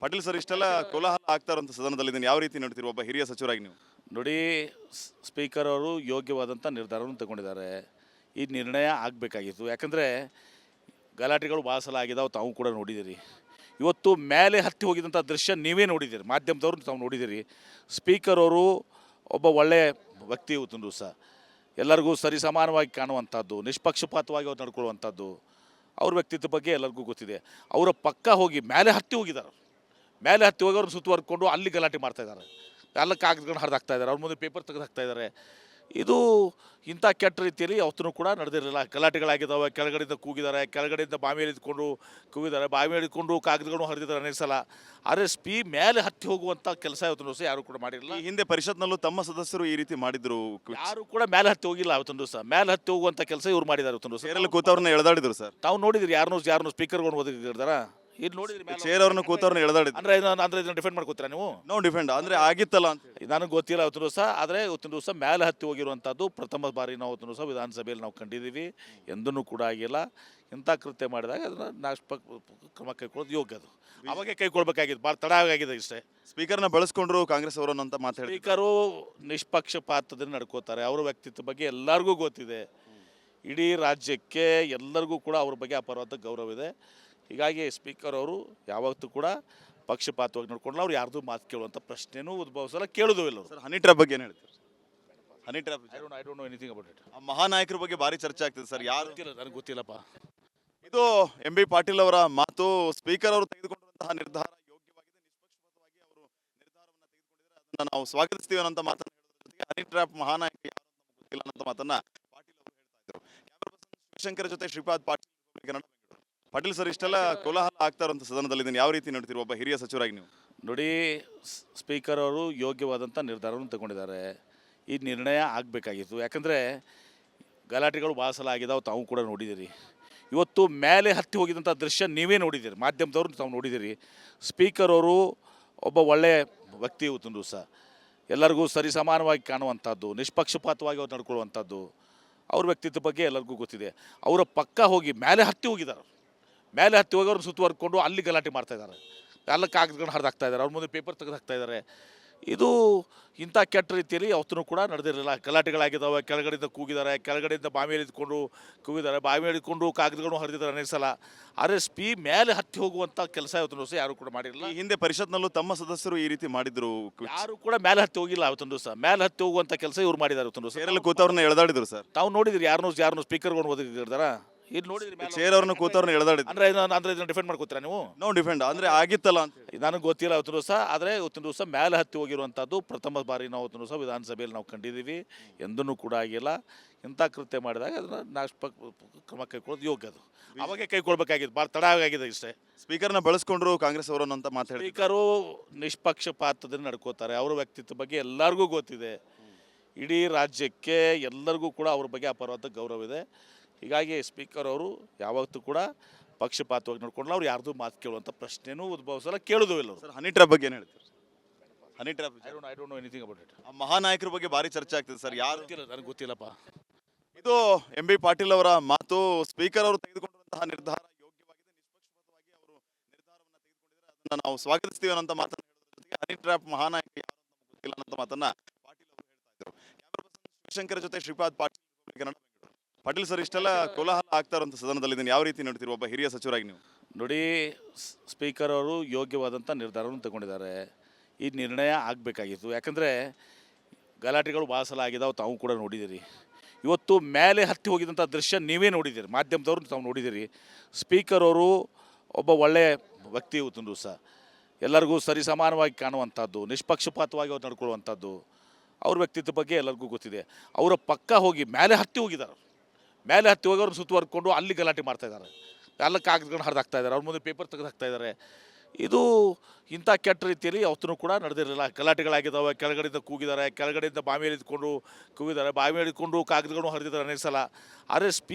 Patil sir, ಇಷ್ಟೆಲ್ಲ ಕೋಲಾಹಲ ಆಗ್ತಾ ಇರುವಂತ ಸದನದಲ್ಲಿ ಇದನ್ನು ಯಾವ ರೀತಿ ನೋಡ್ತೀರಿ ಒಬ್ಬ ಹಿರಿಯ ಸಚಿವರಾಗಿ ನೀವು? ನೋಡಿ, ಸ್ಪೀಕರ್ ಅವರು ಯೋಗ್ಯವಾದಂಥ ನಿರ್ಧಾರವನ್ನು ತಗೊಂಡಿದ್ದಾರೆ. ಈ ನಿರ್ಣಯ ಆಗಬೇಕಾಗಿತ್ತು. ಯಾಕಂದರೆ ಗಲಾಟೆಗಳು ಭಾಳ ಸಲ ಆಗಿದಾವೆ, ತಾವು ಕೂಡ ನೋಡಿದ್ದೀರಿ. ಇವತ್ತು ಮೇಲೆ ಹತ್ತಿ ಹೋಗಿದಂಥ ದೃಶ್ಯ ನೀವೇ ನೋಡಿದ್ದೀರಿ, ಮಾಧ್ಯಮದವ್ರು ತಾವು ನೋಡಿದ್ದೀರಿ. ಸ್ಪೀಕರ್ ಅವರು ಒಬ್ಬ ಒಳ್ಳೆಯ ವ್ಯಕ್ತಿ. ಇವತ್ತಿನ ದಿವಸ ಎಲ್ಲರಿಗೂ ಸರಿಸಮಾನವಾಗಿ ಕಾಣುವಂಥದ್ದು, ನಿಷ್ಪಕ್ಷಪಾತವಾಗಿ ಅವ್ರು ನಡ್ಕೊಳ್ಳುವಂಥದ್ದು, ಅವ್ರ ವ್ಯಕ್ತಿತ್ವ ಬಗ್ಗೆ ಎಲ್ಲರಿಗೂ ಗೊತ್ತಿದೆ. ಅವರ ಪಕ್ಕ ಹೋಗಿ ಮೇಲೆ ಹತ್ತಿ ಹೋಗಿದ್ದಾರೆ. ಮೇಲೆ ಹತ್ತಿ ಹೋಗಿ ಅವ್ರನ್ನ ಸುತ್ತುವರ್ಕೊಂಡು ಅಲ್ಲಿ ಗಲಾಟೆ ಮಾಡ್ತಾಯಿದ್ದಾರೆ. ಎಲ್ಲ ಕಾಗದಗಳನ್ನ ಹರಿದಾಕ್ತಾ ಇದ್ದಾರೆ, ಅವ್ರ ಮುಂದೆ ಪೇಪರ್ ತೆಗೆದು ಹಾಕ್ತಾ ಇದ್ದಾರೆ. ಇದು ಇಂಥ ಕೆಟ್ಟ ರೀತಿಯಲ್ಲಿ ಯಾವತ್ತೂ ಕೂಡ ನಡೆದಿರಲಿಲ್ಲ. ಗಲಾಟೆಗಳಾಗಿದ್ದಾವೆ, ಕೆಳಗಡೆಯಿಂದ ಕೂಗಿದ್ದಾರೆ, ಕೆಳಗಡೆಯಿಂದ ಬಾವಿಯಲ್ಲಿ ಇದ್ಕೊಂಡು ಕೂಗಿದ್ದಾರೆ, ಬಾವಿಯಲ್ಲಿ ಇಟ್ಕೊಂಡು ಕಾಗದಗಳನ್ನು ಹರಿದಿದ್ದಾರೆ ಅನೇಕ ಸಲ. ಆದರೆ ಮೇಲೆ ಹತ್ತಿ ಹೋಗುವಂಥ ಕೆಲಸ ಇವತ್ತೊಂದು ದಿವಸ ಯಾರು ಕೂಡ ಮಾಡಿರಲಿಲ್ಲ. ಈ ಹಿಂದೆ ಪರಿಷತ್ನಲ್ಲೂ ತಮ್ಮ ಸದಸ್ಯರು ಈ ರೀತಿ ಮಾಡಿದ್ರು. ಯಾರು ಕೂಡ ಮೇಲೆ ಹತ್ತಿ ಹೋಗಿಲ್ಲ. ಅವತ್ತೊಂದು ದಿವಸ ಮೇಲೆ ಹತ್ತಿ ಹೋಗುವಂಥ ಕೆಲಸ ಇವ್ರು ಮಾಡಿದ್ದಾರೆ. ಇವತ್ತೊಂದು ದಿವಸ ಚೇರಲ್ಲಿ ಕೂತವ್ರನ್ನ ಎಳೆದಾಡಿದ್ರು ಸರ್. ತಾವು ನೋಡಿದ್ರಿ, ಯಾರನ್ನೂ ಸ್ಪೀಕರ್ಗಳನ್ನು ಒದಗಿರ್ತಾರ ಇಲ್ಲಿ ನೋಡಿದ್ರಿ. ಚೇರ್ ಅವ್ರನ್ನ ಕೂತವ್ರನ್ನ ಎಳೆದಾಡಿದ್ರು. ಅಂದರೆ ಇದನ್ನು ಡಿಫೆಂಡ್ ಮಾಡ್ಕೋತೀರಾ ನೀವು? ನೋ ಡಿಫೆಂಡ್ ಅಂದ್ರೆ ಆಗಿತ್ತಲ್ಲ ಅಂತ ಹೇಳಿ. ನನಗೆ ಗೊತ್ತಿಲ್ಲ ಇವತ್ತಿನ ದಿವಸ. ಆದರೆ ಇವತ್ತಿನ ದಿವಸ ಮೇಲೆ ಹತ್ತಿ ಹೋಗಿರುವಂಥದ್ದು ಪ್ರಥಮ ಬಾರಿ ನಾವು ಇವತ್ತಿನ ದಿವಸ ವಿಧಾನಸಭೆಯಲ್ಲಿ ನಾವು ಕಂಡಿದ್ದೀವಿ. ಎಂದೂ ಕೂಡ ಆಗಿಲ್ಲ. ಇಂಥ ಕೃತ್ಯ ಮಾಡಿದಾಗ ಅದನ್ನು ಕ್ರಮ ಕೈಗೊಳ್ಳೋದು ಯೋಗ್ಯ. ಅದು ಅವಾಗೇ ಕೈಗೊಳ್ಬೇಕಾಗಿತ್ತು, ಭಾಳ ತಡ ಆಗಿದೆ ಇಷ್ಟೇ. ಸ್ಪೀಕರ್ನ ಬಳಸ್ಕೊಂಡ್ರು ಕಾಂಗ್ರೆಸ್ ಅವರನ್ನು ಅಂತ ಮಾತಾಡಿ. ಸ್ಪೀಕರು ನಿಷ್ಪಕ್ಷಪಾತದಿಂದ ನಡ್ಕೋತಾರೆ. ಅವರ ವ್ಯಕ್ತಿತ್ವ ಬಗ್ಗೆ ಎಲ್ಲರಿಗೂ ಗೊತ್ತಿದೆ. ಇಡೀ ರಾಜ್ಯಕ್ಕೆ ಎಲ್ಲರಿಗೂ ಕೂಡ ಅವ್ರ ಬಗ್ಗೆ ಅಪಾರವಾದ ಗೌರವ ಇದೆ. ಹೀಗಾಗಿ ಸ್ಪೀಕರ್ ಅವರು ಯಾವತ್ತೂ ಕೂಡ ಪಕ್ಷಪಾತವಾಗಿ ನೋಡ್ಕೊಂಡ್ರೆ ಅವ್ರು ಯಾರ್ದು ಮಾತು ಕೇಳುವಂಥ ಪ್ರಶ್ನೆನೂ ಉದ್ಭವಿಸಲ್ಲ, ಕೇಳೋದು ಇಲ್ಲ. ಸರ್, ಹನಿ ಟ್ರ್ಯಾಪ್ ಬಗ್ಗೆ ಏನು ಹೇಳ್ತೀರಿ? Honey trap I don't know anything about it. ಆ ಮಹಾನಾಯಕರ ಬಗ್ಗೆ ಭಾರಿ ಚರ್ಚೆ ಆಗ್ತಿದೆ ಸರ್. ಯಾರು ಗೊತ್ತಿಲ್ಲ, ನನಗೆ ಗೊತ್ತಿಲ್ಲಪ್ಪ. ಇದು ಎಂ.ಬಿ. ಪಾಟೀಲ್ ಅವರ ಮಾತು. ಸ್ಪೀಕರ್ ಅವರು ತೆಗೆದುಕೊಂಡಿರುವಂತಹ ನಿರ್ಧಾರ ಯೋಗ್ಯವಾಗಿದೆ, ನಿಷ್ಪಕ್ಷಪಾತವಾಗಿ ಅವರು ನಿರ್ಧಾರವನ್ನು ತೆಗೆದುಕೊಂಡಿದ್ದಾರೆ, ಅದನ್ನ ನಾವು ಸ್ವಾಗತಿಸ್ತೀವಿ ಅನ್ನೋ ಮಾತನ್ನ ಹೇಳೋದ್ರ ಜೊತೆಗೆ ಹನಿ ಟ್ರ್ಯಾಪ್ ಮಹಾನಾಯಕ ಯಾರು ಅಂತ ಗೊತ್ತಿಲ್ಲ ಅನ್ನೋ ಮಾತನ್ನ ಪಾಟೀಲ್ ಅವರು ಹೇಳ್ತಾ ಇದ್ರು. ಕ್ಯಾಮರಾ ಪರ್ಸನ್ ಶಿವಶಂಕರ್ ಜೊತೆ ಶ್ರೀಪಾದ್ ಪಾಟೀಲ್, ಕನ್ನಡ. ಪಾಟೀಲ್ ಸರ್, ಇಷ್ಟೆಲ್ಲ ಕೋಲಾಹಲ ಆಗ್ತಾ ಇರುವಂತ ಸದನದಲ್ಲಿ ಇದನ್ನು ಯಾವ ರೀತಿ ನೋಡ್ತೀರಿ ಒಬ್ಬ ಹಿರಿಯ ಸಚಿವರಾಗಿ ನೀವು? ನೋಡಿ, ಸ್ಪೀಕರ್ ಅವರು ಯೋಗ್ಯವಾದಂಥ ನಿರ್ಧಾರವನ್ನು ತಗೊಂಡಿದ್ದಾರೆ. ಈ ನಿರ್ಣಯ ಆಗಬೇಕಾಗಿತ್ತು. ಯಾಕಂದರೆ ಗಲಾಟೆಗಳು ಭಾಳ ಸಲ ಆಗಿದಾವೆ, ತಾವು ಕೂಡ ನೋಡಿದ್ದೀರಿ. ಇವತ್ತು ಮೇಲೆ ಹತ್ತಿ ಹೋಗಿದಂಥ ದೃಶ್ಯ ನೀವೇ ನೋಡಿದ್ದೀರಿ, ಮಾಧ್ಯಮದವ್ರು ತಾವು ನೋಡಿದ್ದೀರಿ. ಸ್ಪೀಕರ್ ಅವರು ಒಬ್ಬ ಒಳ್ಳೆಯ ವ್ಯಕ್ತಿ. ಇವತ್ತಿನ ದಿವಸ ಎಲ್ಲರಿಗೂ ಸರಿಸಮಾನವಾಗಿ ಕಾಣುವಂಥದ್ದು, ನಿಷ್ಪಕ್ಷಪಾತವಾಗಿ ಅವ್ರು ನಡ್ಕೊಳ್ಳುವಂಥದ್ದು, ಅವ್ರ ವ್ಯಕ್ತಿತ್ವ ಬಗ್ಗೆ ಎಲ್ಲರಿಗೂ ಗೊತ್ತಿದೆ. ಅವರ ಪಕ್ಕ ಹೋಗಿ ಮೇಲೆ ಹತ್ತಿ ಹೋಗಿದ್ದಾರೆ. ಮೇಲೆ ಹತ್ತಿ ಹೋಗಿ ಅವ್ರನ್ನ ಸುತ್ತುವರ್ಕೊಂಡು ಅಲ್ಲಿ ಗಲಾಟೆ ಮಾಡ್ತಾಯಿದ್ದಾರೆ, ಎಲ್ಲ ಕಾಗದಗಳನ್ನ ಹರಿದಾಕ್ತಾ ಇದ್ದಾರೆ, ಅವ್ರ ಮುಂದೆ ಪೇಪರ್ ತೆಗೆದು ಹಾಕ್ತಾ ಇದ್ದಾರೆ. ಇದು ಇಂಥ ಕೆಟ್ಟ ರೀತಿಯಲ್ಲಿ ಯಾವತ್ತೂ ಕೂಡ ನಡೆದಿರಲಿಲ್ಲ. ಗಲಾಟೆಗಳಾಗಿದ್ದಾವೆ, ಕೆಳಗಡೆಯಿಂದ ಕೂಗಿದ್ದಾರೆ, ಕೆಳಗಡೆಯಿಂದ ಬಾವಿಯಲ್ಲಿ ಇದ್ಕೊಂಡು ಕೂಗಿದ್ದಾರೆ, ಬಾವಿಯಲ್ಲಿ ಇಟ್ಕೊಂಡು ಕಾಗದಗಳನ್ನು ಹರಿದಿದ್ದಾರೆ ಅನೇಕ ಸಲ. ಆದರೆ ಮೇಲೆ ಹತ್ತಿ ಹೋಗುವಂಥ ಕೆಲಸ ಇವತ್ತೊಂದು ದಿವಸ ಯಾರು ಕೂಡ ಮಾಡಿರಲಿಲ್ಲ. ಈ ಹಿಂದೆ ಪರಿಷತ್ನಲ್ಲೂ ತಮ್ಮ ಸದಸ್ಯರು ಈ ರೀತಿ ಮಾಡಿದ್ರು. ಯಾರು ಕೂಡ ಮೇಲೆ ಹತ್ತಿ ಹೋಗಿಲ್ಲ. ಅವತ್ತೊಂದು ದಿವಸ ಮೇಲೆ ಹತ್ತಿ ಹೋಗುವಂಥ ಕೆಲಸ ಇವ್ರು ಮಾಡಿದ್ದಾರೆ. ಇವತ್ತೊಂದು ದಿವಸ ಚೇರಲ್ಲಿ ಕೂತವ್ರನ್ನ ಎಳೆದಾಡಿದ್ರು ಸರ್. ತಾವು ನೋಡಿದ್ರಿ, ಯಾರನ್ನೂ ಸ್ಪೀಕರ್ಗಳನ್ನು ಒದಗಿರ್ತಾರ ಇಲ್ಲಿ ನೋಡಿದ್ರಿ. ಚೇರ್ ಅವ್ರನ್ನ ಕೂತವ್ರನ್ನ ಎಳೆದಾಡಿದ್ರು. ಅಂದರೆ ಇದನ್ನು ಡಿಫೆಂಡ್ ಮಾಡ್ಕೋತೀರಾ ನೀವು? ನೋ ಡಿಫೆಂಡ್ ಅಂದ್ರೆ ಆಗಿತ್ತಲ್ಲ ಅಂತ ಹೇಳಿ. ನನಗೆ ಗೊತ್ತಿಲ್ಲ ಇವತ್ತಿನ ದಿವಸ. ಆದರೆ ಇವತ್ತಿನ ದಿವಸ ಮೇಲೆ ಹತ್ತಿ ಹೋಗಿರುವಂಥದ್ದು ಪ್ರಥಮ ಬಾರಿ ನಾವು ಇವತ್ತಿನ ದಿವಸ ವಿಧಾನಸಭೆಯಲ್ಲಿ ನಾವು ಕಂಡಿದ್ದೀವಿ. ಎಂದೂ ಕೂಡ ಆಗಿಲ್ಲ. ಇಂಥ ಕೃತ್ಯ ಮಾಡಿದಾಗ ಅದನ್ನು ಕ್ರಮ ಕೈಗೊಳ್ಳೋದು ಯೋಗ್ಯ. ಅದು ಅವಾಗೇ ಕೈಗೊಳ್ಬೇಕಾಗಿತ್ತು, ಭಾಳ ತಡ ಆಗಿದೆ ಇಷ್ಟೇ. ಸ್ಪೀಕರ್ನ ಬಳಸ್ಕೊಂಡ್ರು ಕಾಂಗ್ರೆಸ್ ಅವರನ್ನು ಅಂತ ಮಾತಾಡಿ. ಸ್ಪೀಕರು ನಿಷ್ಪಕ್ಷಪಾತದಿಂದ ನಡ್ಕೋತಾರೆ. ಅವರ ವ್ಯಕ್ತಿತ್ವ ಬಗ್ಗೆ ಎಲ್ಲರಿಗೂ ಗೊತ್ತಿದೆ. ಇಡೀ ರಾಜ್ಯಕ್ಕೆ ಎಲ್ಲರಿಗೂ ಕೂಡ ಅವ್ರ ಬಗ್ಗೆ ಅಪಾರವಾದ ಗೌರವ ಇದೆ. ಹೀಗಾಗಿ ಸ್ಪೀಕರ್ ಅವರು ಯಾವತ್ತೂ ಕೂಡ ಪಕ್ಷಪಾತವಾಗಿ ನೋಡ್ಕೊಂಡ್ರೆ ಅವ್ರು ಯಾರ್ದು ಮಾತು ಕೇಳುವಂಥ ಪ್ರಶ್ನೆನೂ ಉದ್ಭವಿಸಲ್ಲ, ಕೇಳೋದು ಇಲ್ಲ. ಸರ್, ಹನಿ ಟ್ರ್ಯಾಪ್ ಬಗ್ಗೆ ಏನು ಹೇಳ್ತೀರಿ? Honey trap I don't know anything about it. ಆ ಮಹಾನಾಯಕರ ಬಗ್ಗೆ ಭಾರಿ ಚರ್ಚೆ ಆಗ್ತಿದೆ ಸರ್. ಯಾರು ಗೊತ್ತಿಲ್ಲ, ನನಗೆ ಗೊತ್ತಿಲ್ಲಪ್ಪ. ಇದು ಎಂ.ಬಿ. ಪಾಟೀಲ್ ಅವರ ಮಾತು. ಸ್ಪೀಕರ್ ಅವರು ತೆಗೆದುಕೊಂಡಿರುವಂತಹ ನಿರ್ಧಾರ ಯೋಗ್ಯವಾಗಿದೆ, ನಿಷ್ಪಕ್ಷಪಾತವಾಗಿ ಅವರು ನಿರ್ಧಾರವನ್ನು ತೆಗೆದುಕೊಂಡಿದ್ದಾರೆ, ಅದನ್ನ ನಾವು ಸ್ವಾಗತಿಸ್ತೀವಿ ಅನ್ನೋ ಮಾತನ್ನ ಹೇಳೋದ್ರ ಜೊತೆಗೆ ಹನಿ ಟ್ರ್ಯಾಪ್ ಮಹಾನಾಯಕ ಯಾರು ಅಂತ ಗೊತ್ತಿಲ್ಲ ಅನ್ನೋ ಮಾತನ್ನ ಪಾಟೀಲ್ ಅವರು ಹೇಳ್ತಾ ಇದ್ರು. ಕ್ಯಾಮರಾ ಪರ್ಸನ್ ಶಿವಶಂಕರ್ ಜೊತೆ ಶ್ರೀಪಾದ್ ಪಾಟೀಲ್, ಕನ್ನಡ. ಪಾಟೀಲ್ ಸರ್, ಇಷ್ಟೆಲ್ಲ ಕೋಲಾಹಲ ಆಗ್ತಾ ಇರುವಂತ ಸದನದಲ್ಲಿ ಇದನ್ನು ಯಾವ ರೀತಿ ನೋಡ್ತೀರಿ ಒಬ್ಬ ಹಿರಿಯ ಸಚಿವರಾಗಿ ನೀವು? ನೋಡಿ, ಸ್ಪೀಕರ್ ಅವರು ಯೋಗ್ಯವಾದಂಥ ನಿರ್ಧಾರವನ್ನು ತಗೊಂಡಿದ್ದಾರೆ. ಈ ನಿರ್ಣಯ ಆಗಬೇಕಾಗಿತ್ತು. ಯಾಕಂದರೆ ಗಲಾಟೆಗಳು ಭಾಳ ಸಲ ಆಗಿದಾವೆ, ತಾವು ಕೂಡ ನೋಡಿದ್ದೀರಿ. ಇವತ್ತು ಮೇಲೆ ಹತ್ತಿ ಹೋಗಿದಂಥ ದೃಶ್ಯ ನೀವೇ ನೋಡಿದ್ದೀರಿ, ಮಾಧ್ಯಮದವ್ರು ತಾವು ನೋಡಿದ್ದೀರಿ. ಸ್ಪೀಕರ್ ಅವರು ಒಬ್ಬ ಒಳ್ಳೆಯ ವ್ಯಕ್ತಿ. ಇವತ್ತಿನ ದಿವಸ ಎಲ್ಲರಿಗೂ ಸರಿಸಮಾನವಾಗಿ ಕಾಣುವಂಥದ್ದು, ನಿಷ್ಪಕ್ಷಪಾತವಾಗಿ ಅವ್ರು ನಡ್ಕೊಳ್ಳುವಂಥದ್ದು, ಅವ್ರ ವ್ಯಕ್ತಿತ್ವ ಬಗ್ಗೆ ಎಲ್ಲರಿಗೂ ಗೊತ್ತಿದೆ. ಅವರ ಪಕ್ಕ ಹೋಗಿ ಮೇಲೆ ಹತ್ತಿ ಹೋಗಿದ್ದಾರೆ. ಮೇಲೆ ಹತ್ತಿ ಹೋಗಿ ಅವ್ರನ್ನ ಸುತ್ತುವರ್ಕೊಂಡು ಅಲ್ಲಿ ಗಲಾಟೆ ಮಾಡ್ತಾಯಿದ್ದಾರೆ, ಎಲ್ಲ ಕಾಗದಗಳನ್ನ ಹರಿದಾಕ್ತಾ ಇದ್ದಾರೆ, ಅವ್ರ ಮುಂದೆ ಪೇಪರ್ ತೆಗೆದು ಹಾಕ್ತಾ ಇದ್ದಾರೆ. ಇದು ಇಂಥ ಕೆಟ್ಟ ರೀತಿಯಲ್ಲಿ ಯಾವತ್ತೂ ಕೂಡ ನಡೆದಿರಲಿಲ್ಲ. ಗಲಾಟೆಗಳಾಗಿದ್ದಾವೆ, ಕೆಳಗಡೆಯಿಂದ ಕೂಗಿದ್ದಾರೆ, ಕೆಳಗಡೆಯಿಂದ ಬಾವಿಯಲ್ಲಿ ಇದ್ಕೊಂಡು ಕೂಗಿದ್ದಾರೆ, ಬಾವಿಯಲ್ಲಿ ಇಟ್ಕೊಂಡು ಕಾಗದಗಳನ್ನು ಹರಿದಿದ್ದಾರೆ ಅನೇಕ ಸಲ. ಆದರೆ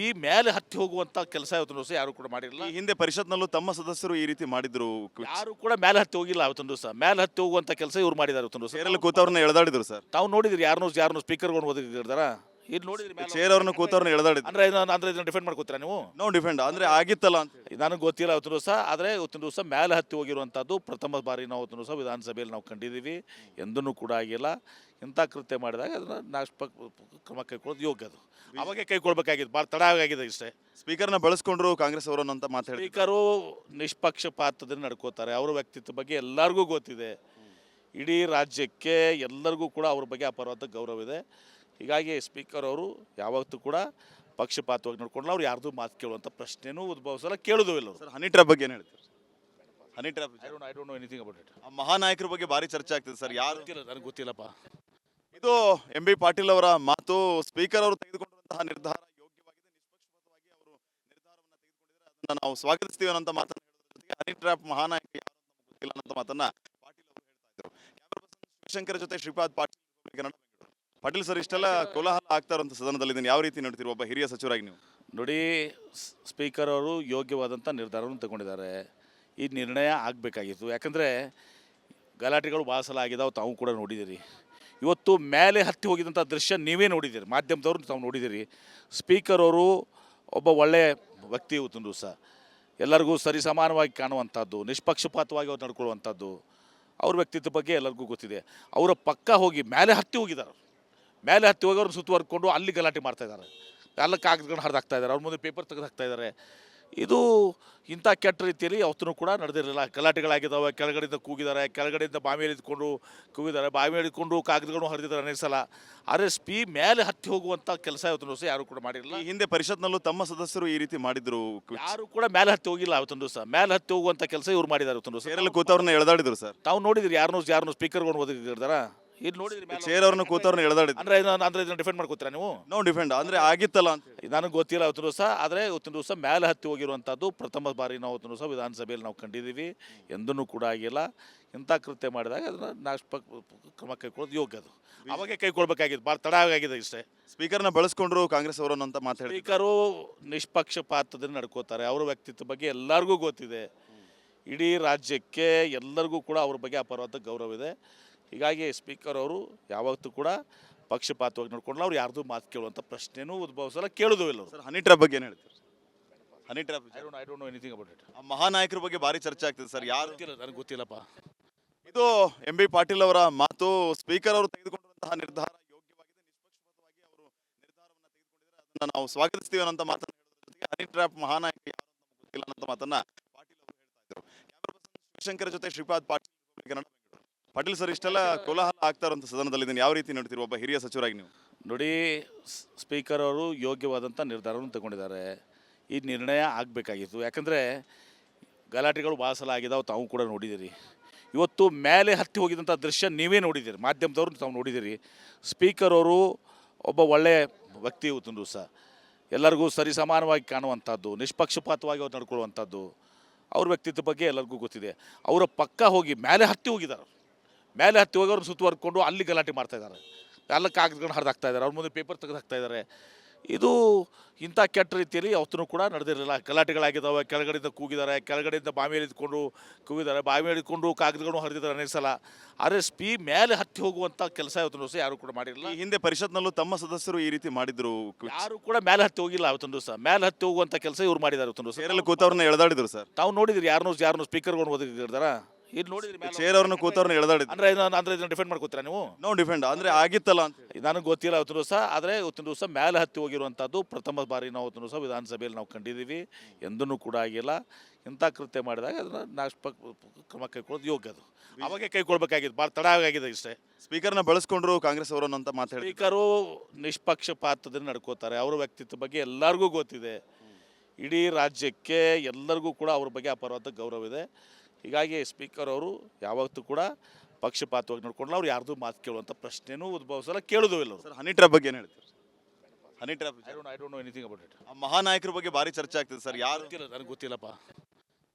ಮೇಲೆ ಹತ್ತಿ ಹೋಗುವಂಥ ಕೆಲಸ ಇವತ್ತಿನ ದಿವಸ ಯಾರು ಕೂಡ ಮಾಡಿರಲಿಲ್ಲ. ಈ ಹಿಂದೆ ಪರಿಷತ್ನಲ್ಲೂ ತಮ್ಮ ಸದಸ್ಯರು ಈ ರೀತಿ ಮಾಡಿದ್ರು. ಯಾರು ಕೂಡ ಮೇಲೆ ಹತ್ತಿ ಹೋಗಿಲ್ಲ. ಅವತ್ತೊಂದು ದಿವಸ ಮೇಲೆ ಹತ್ತಿ ಹೋಗುವಂಥ ಕೆಲಸ ಇವ್ರು ಮಾಡಿದ್ದಾರೆ. ಇವತ್ತೊಂದು ದಿವಸ ಚೇರಲ್ಲಿ ಕೂತವ್ರನ್ನ ಎಳೆದಾಡಿದ್ರು ಸರ್. ತಾವು ನೋಡಿದ್ರಿ, ಯಾರನ್ನೂ ಸ್ಪೀಕರ್ಗಳನ್ನು ಒದಗಿರ್ತಾರ ಇಲ್ಲಿ ನೋಡಿದ್ರಿ ಮೇಲೆ ಚೇರ್ ಅವ್ರನ್ನ ಕೂತವ್ರನ್ನ ಎಳೆದಾಡಿದ್ರು. ಅಂದ್ರೆ ಇದನ್ನ ಡಿಫೆಂಡ್ ಮಾಡ್ಕೋತೀರಾ ನೀವು? ನೋ ಡಿಫೆಂಡ್ ಅಂದ್ರೆ ಆಗಿತ್ತಲ್ಲ ಅಂತ ಹೇಳಿ. ನನಗೆ ಗೊತ್ತಿಲ್ಲ ಅವತ್ತಿನ ದಿವಸ, ಆದರೆ ಇವತ್ತಿನ ದಿವಸ ಮೇಲೆ ಹತ್ತಿ ಹೋಗಿರುವಂಥದ್ದು ಪ್ರಥಮ ಬಾರಿ ನಾವು ಅವತ್ತಿನ ದಿವಸ ವಿಧಾನಸಭೆಯಲ್ಲಿ ನಾವು ಕಂಡಿದ್ದೀವಿ. ಎಂದೂ ಕೂಡ ಆಗಿಲ್ಲ. ಇಂಥ ಕೃತ್ಯ ಮಾಡಿದಾಗ ಅದನ್ನು ಕ್ರಮ ಕೈಗೊಳ್ಳೋದು ಯೋಗ್ಯ. ಅದು ಅವಾಗೆ ಕೈಗೊಳ್ಬೇಕಾಗಿತ್ತು, ಭಾಳ ತಡ ಆಗಿದೆ ಇಷ್ಟೇ. ಸ್ಪೀಕರ್ನ ಬಳಸ್ಕೊಂಡ್ರು ಕಾಂಗ್ರೆಸ್ ಅವರನ್ನು ಅಂತ ಮಾತಾಡಿ. ಸ್ಪೀಕರು ನಿಷ್ಪಕ್ಷಪಾತದಿಂದ ನಡ್ಕೋತಾರೆ. ಅವರ ವ್ಯಕ್ತಿತ್ವ ಬಗ್ಗೆ ಎಲ್ಲರಿಗೂ ಗೊತ್ತಿದೆ. ಇಡೀ ರಾಜ್ಯಕ್ಕೆ ಎಲ್ಲರಿಗೂ ಕೂಡ ಅವ್ರ ಬಗ್ಗೆ ಅಪಾರವಾದ ಗೌರವ ಇದೆ. ಹೀಗಾಗಿ ಸ್ಪೀಕರ್ ಅವರು ಯಾವತ್ತೂ ಕೂಡ ಪಕ್ಷಪಾತವಾಗಿ ನೋಡ್ಕೊಂಡ್ರೆ ಅವ್ರು ಯಾರ್ದು ಮಾತು ಕೇಳುವಂಥ ಪ್ರಶ್ನೆನೂ ಉದ್ಭವಿಸಲ್ಲ, ಕೇಳೋದು ಇಲ್ಲ ಅವರು. ಸರ್ ಹನಿ ಟ್ರ್ಯಾಪ್ ಬಗ್ಗೆ ಏನು ಹೇಳ್ತೀರಿ? Honey trap I don't know anything about it. ಆ ಮಹಾನಾಯಕರ ಬಗ್ಗೆ ಭಾರಿ ಚರ್ಚೆ ಆಗ್ತಿದೆ ಸರ್. ಯಾರು ಗೊತ್ತಿಲ್ಲ, ನನಗೆ ಗೊತ್ತಿಲ್ಲಪ್ಪ. ಇದು ಎಂ ಬಿ ಪಾಟೀಲ್ ಅವರ ಮಾತು. ಸ್ಪೀಕರ್ ಅವರು ತೆಗೆದುಕೊಂಡಿರುವಂತಹ ನಿರ್ಧಾರ ಯೋಗ್ಯವಾಗಿದೆ, ನಿಷ್ಪಕ್ಷಪಾತವಾಗಿ ಅವರು ನಿರ್ಧಾರವನ್ನು ತೆಗೆದುಕೊಂಡಿದ್ದಾರೆ. ಅದನ್ನ ನಾವು ಸ್ವಾಗತಿಸ್ತೀವಿ ಅನ್ನೋ ಮಾತನ್ನ ಹೇಳೋದ್ರ ಜೊತೆಗೆ ಹನಿ ಟ್ರ್ಯಾಪ್ ಮಹಾನಾಯಕ ಯಾರು ಅಂತ ನಮ್ಗೆ ಗೊತ್ತಿಲ್ಲ ಅನ್ನೋ ಮಾತನ್ನ ಪಾಟೀಲ್ ಅವರು ಹೇಳ್ತಾ ಇದ್ರು. ಕ್ಯಾಮರಾ ಪರ್ಸನ್ ಶಿವಶಂಕರ್ ಜೊತೆ ಶ್ರೀಪಾದ್ ಪಾಟೀಲ್, ಕನ್ನಡ ಬೆಂಗಳೂರು. ಪಾಟೀಲ್ ಸರ್, ಇಷ್ಟೆಲ್ಲ ಕೋಲಾಹಲ ಆಗ್ತಾ ಇರುವಂತ ಸದನದಲ್ಲಿ ಇದನ್ನು ಯಾವ ರೀತಿ ನೋಡ್ತೀರಿ ಒಬ್ಬ ಹಿರಿಯ ಸಚಿವರಾಗಿ ನೀವು? ನೋಡಿ, ಸ್ಪೀಕರ್ ಅವರು ಯೋಗ್ಯವಾದಂಥ ನಿರ್ಧಾರವನ್ನು ತಗೊಂಡಿದ್ದಾರೆ. ಈ ನಿರ್ಣಯ ಆಗಬೇಕಾಗಿತ್ತು. ಯಾಕಂದರೆ ಗಲಾಟೆಗಳು ಭಾಳ ಸಲ ಆಗಿದಾವೆ, ತಾವು ಕೂಡ ನೋಡಿದ್ದೀರಿ. ಇವತ್ತು ಮೇಲೆ ಹತ್ತಿ ಹೋಗಿದಂಥ ದೃಶ್ಯ ನೀವೇ ನೋಡಿದ್ದೀರಿ, ಮಾಧ್ಯಮದವ್ರು ತಾವು ನೋಡಿದ್ದೀರಿ. ಸ್ಪೀಕರ್ ಅವರು ಒಬ್ಬ ಒಳ್ಳೆಯ ವ್ಯಕ್ತಿ. ಇವತ್ತಿನ ದಿವಸ ಎಲ್ಲರಿಗೂ ಸರಿ ಸಮಾನವಾಗಿ ಕಾಣುವಂಥದ್ದು, ನಿಷ್ಪಕ್ಷಪಾತವಾಗಿ ಅವ್ರು ನಡ್ಕೊಳ್ಳುವಂಥದ್ದು, ಅವ್ರ ವ್ಯಕ್ತಿತ್ವ ಬಗ್ಗೆ ಎಲ್ಲರಿಗೂ ಗೊತ್ತಿದೆ. ಅವರ ಪಕ್ಕ ಹೋಗಿ ಮೇಲೆ ಹತ್ತಿ ಹೋಗಿದ್ದಾರೆ. ಮೇಲೆ ಹತ್ತಿ ಹೋಗಿ ಅವ್ರನ್ನ ಸುತ್ತುವರ್ಕೊಂಡು ಅಲ್ಲಿ ಗಲಾಟೆ ಮಾಡ್ತಾಯಿದ್ದಾರೆ. ಎಲ್ಲ ಕಾಗದಗಳನ್ನ ಹರಿದಾಕ್ತಾ ಇದ್ದಾರೆ, ಅವ್ರ ಮುಂದೆ ಪೇಪರ್ ತೆಗೆದು ಹಾಕ್ತಾ ಇದ್ದಾರೆ. ಇದು ಇಂಥ ಕೆಟ್ಟ ರೀತಿಯಲ್ಲಿ ಯಾವತ್ತೂ ಕೂಡ ನಡೆದಿರಲಿಲ್ಲ. ಗಲಾಟೆಗಳಾಗಿದ್ದಾವೆ, ಕೆಳಗಡೆಯಿಂದ ಕೂಗಿದ್ದಾರೆ, ಕೆಳಗಡೆಯಿಂದ ಬಾವಿಯಲ್ಲಿ ಇದ್ಕೊಂಡು ಕೂಗಿದ್ದಾರೆ, ಬಾವಿಯಲ್ಲಿ ಇದ್ಕೊಂಡು ಕಾಗದಗಳನ್ನು ಹರಿದಿದ್ದಾರೆ ಅನೇಕ ಸಲ. ಆದರೆ ಮೇಲೆ ಹತ್ತಿ ಹೋಗುವಂಥ ಕೆಲಸ ಇವತ್ತಿನ ದಿವಸ ಯಾರು ಕೂಡ ಮಾಡಿರಲಿಲ್ಲ. ಈ ಹಿಂದೆ ಪರಿಷತ್ನಲ್ಲೂ ತಮ್ಮ ಸದಸ್ಯರು ಈ ರೀತಿ ಮಾಡಿದ್ರು. ಯಾರು ಕೂಡ ಮೇಲೆ ಹತ್ತಿ ಹೋಗಿಲ್ಲ ಇವತ್ತಿನ ದಿವಸ. ಮೇಲೆ ಹತ್ತಿ ಹೋಗುವಂಥ ಕೆಲಸ ಇವ್ರು ಮಾಡಿದ್ದಾರೆ ಇವತ್ತಿನ ದಿವಸ. ಚೇರಲ್ಲಿ ಕೂತವ್ರನ್ನ ಎಳೆದಾಡಿದ್ರು ಸರ್. ತಾವು ನೋಡಿದ್ರಿ ಯಾರನ್ನೂ ಸ್ಪೀಕರ್ಗಳು ಒದಗಿರ್ತಾರ? ಇಲ್ಲಿ ನೋಡಿದ್ರಿ ಚೇರ್ ಅವ್ರನ್ನ ಕೂತವ್ರನ್ನ ಎಳೆದಾಡಿದ್ರು. ಅಂದ್ರೆ ಇದನ್ನ ಡಿಫೆಂಡ್ ಮಾಡ್ಕೋತೀರಾ ನೀವು? ನೋ ಡಿಫೆಂಡ್ ಅಂದ್ರೆ ಆಗಿತ್ತಲ್ಲ ಅಂತ ಹೇಳಿ. ನನಗೆ ಗೊತ್ತಿಲ್ಲ ಅವತ್ತಿನ ದಿವಸ, ಆದರೆ ಇವತ್ತಿನ ದಿವಸ ಮೇಲೆ ಹತ್ತಿ ಹೋಗಿರುವಂಥದ್ದು ಪ್ರಥಮ ಬಾರಿ ನಾವು ಅವತ್ತಿನ ದಿವಸ ವಿಧಾನಸಭೆಯಲ್ಲಿ ನಾವು ಕಂಡಿದ್ದೀವಿ. ಎಂದೂ ಕೂಡ ಆಗಿಲ್ಲ. ಇಂಥ ಕೃತ್ಯ ಮಾಡಿದಾಗ ಅದನ್ನು ಕ್ರಮ ಕೈಗೊಳ್ಳೋದು ಯೋಗ್ಯ. ಅದು ಅವಾಗೆ ಕೈಗೊಳ್ಬೇಕಾಗಿತ್ತು, ಭಾಳ ತಡ ಆಗಿದೆ ಇಷ್ಟೇ. ಸ್ಪೀಕರ್ನ ಬಳಸ್ಕೊಂಡ್ರು ಕಾಂಗ್ರೆಸ್ ಅವರನ್ನು ಅಂತ ಮಾತಾಡಿ. ಸ್ಪೀಕರು ನಿಷ್ಪಕ್ಷಪಾತದಿಂದ ನಡ್ಕೋತಾರೆ. ಅವರ ವ್ಯಕ್ತಿತ್ವ ಬಗ್ಗೆ ಎಲ್ಲರಿಗೂ ಗೊತ್ತಿದೆ. ಇಡೀ ರಾಜ್ಯಕ್ಕೆ ಎಲ್ಲರಿಗೂ ಕೂಡ ಅವ್ರ ಬಗ್ಗೆ ಅಪಾರವಾದ ಗೌರವ ಇದೆ. ಹೀಗಾಗಿ ಸ್ಪೀಕರ್ ಅವರು ಯಾವತ್ತೂ ಕೂಡ ಪಕ್ಷಪಾತವಾಗಿ ನೋಡ್ಕೊಂಡ್ರೆ ಅವ್ರು ಯಾರ್ದು ಮಾತು ಕೇಳುವಂಥ ಪ್ರಶ್ನೆನೂ ಉದ್ಭವಿಸಲ್ಲ, ಕೇಳೋದು ಇಲ್ಲ ಅವರು. ಸರ್ ಹನಿ ಟ್ರ್ಯಾಪ್ ಬಗ್ಗೆ ಏನು ಹೇಳ್ತೀರಿ? Honey trap I don't know anything about it. ಆ ಮಹಾನಾಯಕರ ಬಗ್ಗೆ ಭಾರಿ ಚರ್ಚೆ ಆಗ್ತಿದೆ ಸರ್. ಯಾರು ಗೊತ್ತಿಲ್ಲ, ನನಗೆ ಗೊತ್ತಿಲ್ಲಪ್ಪ. ಇದು ಎಂ ಬಿ ಪಾಟೀಲ್ ಅವರ ಮಾತು. ಸ್ಪೀಕರ್ ಅವರು ತೆಗೆದುಕೊಂಡಿರುವಂತಹ ನಿರ್ಧಾರ ಯೋಗ್ಯವಾಗಿದೆ, ನಿಷ್ಪಕ್ಷಪಾತವಾಗಿ ಅವರು ನಿರ್ಧಾರವನ್ನು ತೆಗೆದುಕೊಂಡಿದ್ದಾರೆ. ಅದನ್ನ ನಾವು ಸ್ವಾಗತಿಸ್ತೀವಿ ಅನ್ನೋ ಮಾತನ್ನ ಹೇಳೋದ್ರ ಜೊತೆಗೆ ಹನಿ ಟ್ರ್ಯಾಪ್ ಮಹಾನಾಯಕ ಯಾರು ಅಂತ ನಮ್ಗೆ ಗೊತ್ತಿಲ್ಲ ಅನ್ನೋ ಮಾತನ್ನ ಪಾಟೀಲ್ ಅವರು ಹೇಳ್ತಾ ಇದ್ರು. ಕ್ಯಾಮರಾ ಪರ್ಸನ್ ಶಿವಶಂಕರ್ ಜೊತೆ ಶ್ರೀಪಾದ್ ಪಾಟೀಲ್, ಕನ್ನಡ ಬೆಂಗಳೂರು. ಪಾಟೀಲ್ ಸರ್, ಇಷ್ಟೆಲ್ಲ ಕೋಲಾಹಲ ಆಗ್ತಾ ಇರುವಂತ ಸದನದಲ್ಲಿ ಇದನ್ನು ಯಾವ ರೀತಿ ನೋಡ್ತೀರಿ ಒಬ್ಬ ಹಿರಿಯ ಸಚಿವರಾಗಿ ನೀವು? ನೋಡಿ, ಸ್ಪೀಕರ್ ಅವರು ಯೋಗ್ಯವಾದಂಥ ನಿರ್ಧಾರವನ್ನು ತಗೊಂಡಿದ್ದಾರೆ. ಈ ನಿರ್ಣಯ ಆಗಬೇಕಾಗಿತ್ತು. ಯಾಕಂದರೆ ಗಲಾಟೆಗಳು ಭಾಳ ಸಲ ಆಗಿದಾವೆ, ತಾವು ಕೂಡ ನೋಡಿದ್ದೀರಿ. ಇವತ್ತು ಮೇಲೆ ಹತ್ತಿ ಹೋಗಿದಂಥ ದೃಶ್ಯ ನೀವೇ ನೋಡಿದ್ದೀರಿ, ಮಾಧ್ಯಮದವ್ರು ತಾವು ನೋಡಿದ್ದೀರಿ. ಸ್ಪೀಕರ್ ಅವರು ಒಬ್ಬ ಒಳ್ಳೆಯ ವ್ಯಕ್ತಿ. ಇವತ್ತಿನ ದಿವಸ ಎಲ್ಲರಿಗೂ ಸರಿ ಸಮಾನವಾಗಿ ಕಾಣುವಂಥದ್ದು, ನಿಷ್ಪಕ್ಷಪಾತವಾಗಿ ಅವ್ರು ನಡ್ಕೊಳ್ಳುವಂಥದ್ದು, ಅವ್ರ ವ್ಯಕ್ತಿತ್ವ ಬಗ್ಗೆ ಎಲ್ಲರಿಗೂ ಗೊತ್ತಿದೆ. ಅವರ ಪಕ್ಕ ಹೋಗಿ ಮೇಲೆ ಹತ್ತಿ ಹೋಗಿದ್ದಾರೆ. ಮೇಲೆ ಹತ್ತಿ ಹೋಗಿ ಅವ್ರನ್ನ ಸುತ್ತುವರ್ಕೊಂಡು ಅಲ್ಲಿ ಗಲಾಟೆ ಮಾಡ್ತಾಯಿದ್ದಾರೆ, ಎಲ್ಲ ಕಾಗದಗಳನ್ನ ಹರಿದಾಕ್ತಾ ಇದ್ದಾರೆ, ಅವ್ರ ಮುಂದೆ ಪೇಪರ್ ತೆಗೆದು ಹಾಕ್ತಾ ಇದ್ದಾರೆ. ಇದು ಇಂಥ ಕೆಟ್ಟ ರೀತಿಯಲ್ಲಿ ಯಾವತ್ತೂ ಕೂಡ ನಡೆದಿರಲಿಲ್ಲ. ಗಲಾಟೆಗಳಾಗಿದ್ದಾವೆ, ಕೆಳಗಡೆಯಿಂದ ಕೂಗಿದ್ದಾರೆ, ಕೆಳಗಡೆಯಿಂದ ಬಾವಿಯಲ್ಲಿ ಇದ್ಕೊಂಡು ಕೂಗಿದ್ದಾರೆ, ಬಾವಿಯಲ್ಲಿ ಇದ್ಕೊಂಡು ಕಾಗದಗಳನ್ನು ಹರಿದಿದ್ದಾರೆ ಅನೇಕ ಸಲ. ಆದರೆ ಮೇಲೆ ಹತ್ತಿ ಹೋಗುವಂಥ ಕೆಲಸ ಇವತ್ತಿನ ದಿವಸ ಯಾರು ಕೂಡ ಮಾಡಿರಲಿಲ್ಲ. ಈ ಹಿಂದೆ ಪರಿಷತ್ನಲ್ಲೂ ತಮ್ಮ ಸದಸ್ಯರು ಈ ರೀತಿ ಮಾಡಿದ್ರು. ಯಾರು ಕೂಡ ಮೇಲೆ ಹತ್ತಿ ಹೋಗಿಲ್ಲ ಇವತ್ತಿನ ದಿವಸ. ಮೇಲೆ ಹತ್ತಿ ಹೋಗುವಂಥ ಕೆಲಸ ಇವ್ರು ಮಾಡಿದ್ದಾರೆ ಇವತ್ತಿನ ದಿವಸ. ಚೇರಲ್ಲಿ ಕೂತವ್ರನ್ನ ಎಳೆದಾಡಿದ್ರು ಸರ್. ತಾವು ನೋಡಿದ್ರಿ ಯಾರನ್ನೂ ಸ್ಪೀಕರ್ಗಳು ಒದಗಿರ್ತಾರ? ಇಲ್ಲಿ ನೋಡಿದ್ರಿ ಚೇರ್ ಅವ್ರನ್ನ ಕೂತವ್ರನ್ನ ಎಳೆದಾಡಿದ್ರು. ಅಂದ್ರೆ ಇದನ್ನ ಡಿಫೆಂಡ್ ಮಾಡ್ಕೋತೀರಾ ನೀವು? ನೋ ಡಿಫೆಂಡ್ ಅಂದ್ರೆ ಆಗಿತ್ತಲ್ಲ ಅಂತ ಹೇಳಿ. ನನಗೆ ಗೊತ್ತಿಲ್ಲ ಅವತ್ತಿನ ದಿವಸ, ಆದರೆ ಇವತ್ತಿನ ದಿವಸ ಮೇಲೆ ಹತ್ತಿ ಹೋಗಿರುವಂಥದ್ದು ಪ್ರಥಮ ಬಾರಿ ನಾವು ಅವತ್ತಿನ ದಿವಸ ವಿಧಾನಸಭೆಯಲ್ಲಿ ನಾವು ಕಂಡಿದ್ದೀವಿ. ಎಂದೂ ಕೂಡ ಆಗಿಲ್ಲ. ಇಂಥ ಕೃತ್ಯ ಮಾಡಿದಾಗ ಅದನ್ನು ಕ್ರಮ ಕೈಗೊಳ್ಳೋದು ಯೋಗ್ಯ. ಅದು ಅವಾಗೆ ಕೈಗೊಳ್ಬೇಕಾಗಿತ್ತು, ಭಾಳ ತಡ ಆಗಿದೆ ಇಷ್ಟೇ. ಸ್ಪೀಕರ್ನ ಬಳಸ್ಕೊಂಡ್ರು ಕಾಂಗ್ರೆಸ್ ಅವರನ್ನು ಅಂತ ಮಾತಾಡಿ. ಸ್ಪೀಕರು ನಿಷ್ಪಕ್ಷಪಾತದಿಂದ ನಡ್ಕೋತಾರೆ. ಅವರ ವ್ಯಕ್ತಿತ್ವ ಬಗ್ಗೆ ಎಲ್ಲರಿಗೂ ಗೊತ್ತಿದೆ. ಇಡೀ ರಾಜ್ಯಕ್ಕೆ ಎಲ್ಲರಿಗೂ ಕೂಡ ಅವ್ರ ಬಗ್ಗೆ ಅಪಾರವಾದ ಗೌರವ ಇದೆ. ಹೀಗಾಗಿ ಸ್ಪೀಕರ್ ಅವರು ಯಾವತ್ತೂ ಕೂಡ ಪಕ್ಷಪಾತವಾಗಿ ನೋಡ್ಕೊಂಡ್ರೆ ಅವ್ರು ಯಾರ್ದು ಮಾತು ಕೇಳುವಂಥ ಪ್ರಶ್ನೆನೂ ಉದ್ಭವಿಸಲ್ಲ, ಕೇಳೋದು ಇಲ್ಲ ಅವರು. ಸರ್ ಹನಿ ಟ್ರ್ಯಾಪ್ ಬಗ್ಗೆ ಏನು ಹೇಳ್ತೀರಿ? Honey trap I don't know anything about it. ಆ ಮಹಾನಾಯಕರ ಬಗ್ಗೆ ಭಾರಿ ಚರ್ಚೆ ಆಗ್ತಿದೆ ಸರ್. ಯಾರು ಗೊತ್ತಿಲ್ಲ, ನನಗೆ ಗೊತ್ತಿಲ್ಲಪ್ಪ.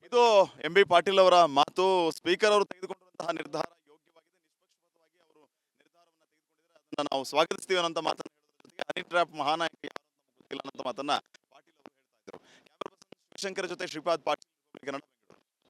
ಇದು ಎಂ ಬಿ ಪಾಟೀಲ್ ಅವರ ಮಾತು. ಸ್ಪೀಕರ್ ಅವರು ತೆಗೆದುಕೊಂಡಿರುವಂತಹ ನಿರ್ಧಾರ ಯೋಗ್ಯವಾಗಿದೆ, ನಿಷ್ಪಕ್ಷಪಾತವಾಗಿ ಅವರು ನಿರ್ಧಾರವನ್ನು ತೆಗೆದುಕೊಂಡಿದ್ದಾರೆ. ಅದನ್ನ ನಾವು ಸ್ವಾಗತಿಸ್ತೀವಿ ಅನ್ನೋ ಮಾತನ್ನ ಹೇಳೋದ್ರ ಜೊತೆಗೆ ಹನಿ ಟ್ರ್ಯಾಪ್ ಮಹಾನಾಯಕ ಯಾರು ಅಂತ ನಮ್ಗೆ ಗೊತ್ತಿಲ್ಲ ಅನ್ನೋ ಮಾತನ್ನ ಪಾಟೀಲ್ ಅವರು ಹೇಳ್ತಾ ಇದ್ರು. ಕ್ಯಾಮರಾ ಪರ್ಸನ್ ಶಿವಶಂಕರ್ ಜೊತೆ ಶ್ರೀಪಾದ್ ಪಾಟೀಲ್.